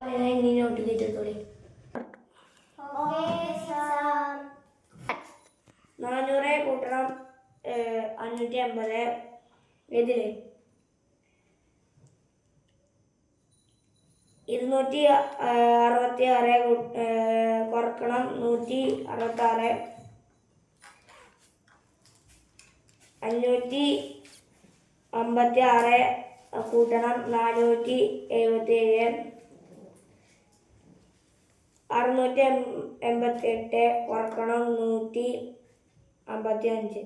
Not ചെയ്തോളി. 400 കൂട്ടണം 550 ഇതില് 266 കുറക്കണം 166 556 കൂട്ടണം 477 688 കുറക്കണം 155.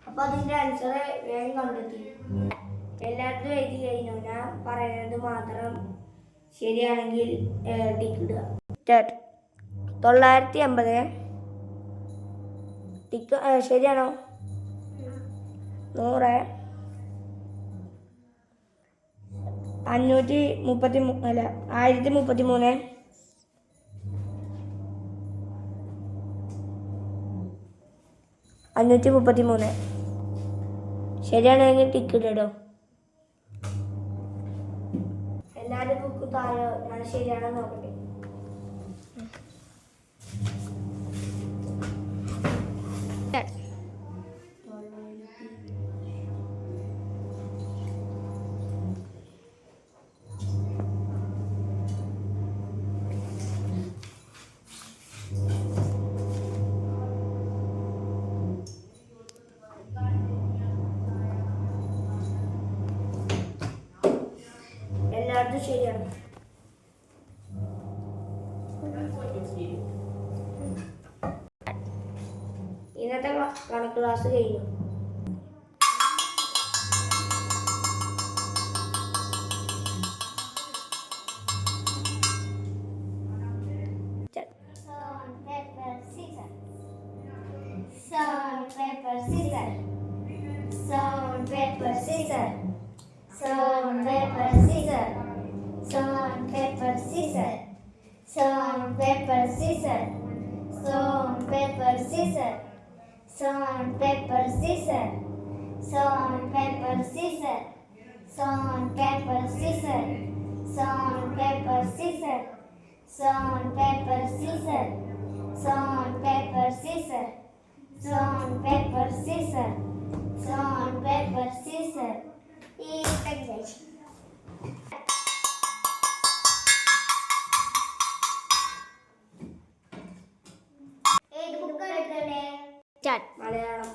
അപ്പോൾ അതിൻ്റെ ആൻസർ വേഗം കണ്ടെത്തി. എല്ലായിടത്തും എഴുതി കഴിഞ്ഞു. ഞാൻ പറയുന്നത് മാത്രം ശരിയാണെങ്കിൽ ടിക്കിടുക. 980 ടിക്ക് ശരിയാണോ? 100 533 അല്ല 1033 533 ശരിയാണെങ്കിൽ ടിക്കിട്ടോ. എല്ലാവരും ബുക്ക് താഴെ ഞാൻ ശരിയാണോ നോക്കട്ടെ. എല്ലാവരും ശരിയാണ്. ഇന്നത്തെ കണക്ക് ക്ലാസ് കഴിഞ്ഞു. Stone, paper, scissors. Stone, paper, scissors. Stone, paper, scissors. Stone, paper, scissors. Stone, paper, scissors. Stone, paper, scissors. Stone, paper, scissors. Stone, paper, scissors. Stone, paper, scissors. Stone, paper, scissors. Stone, paper, scissors. Stone, paper, scissors. Stone, paper, scissors. Stone, paper, scissors. ഏത് book എടുക്കണ്ടേ? Malayalam.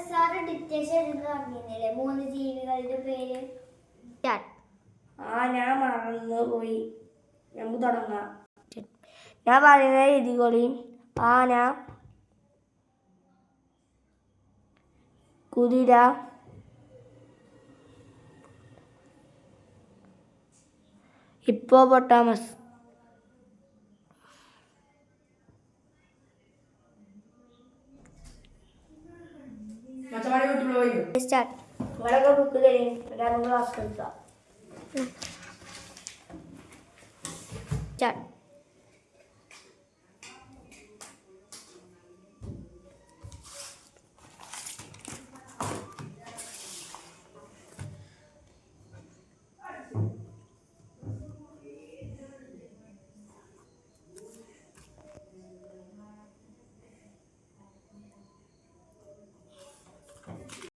Sir dictation എടുക്കാൻ പറഞ്ഞിരുന്നില്ലേ 3 ജീവികളുടെ പേര്? ഞാൻ മറന്നു പോയി. നമുക്ക് തുടങ്ങാം. ഞാൻ പറയുന്ന രീതികളി: ആന, കുതിര, ഹിപ്പോപ്പൊട്ടാമസ്, നിങ്ങളൊക്കെ ബുക്ക് തരും. ക്ലാസ് എടുക്കാം.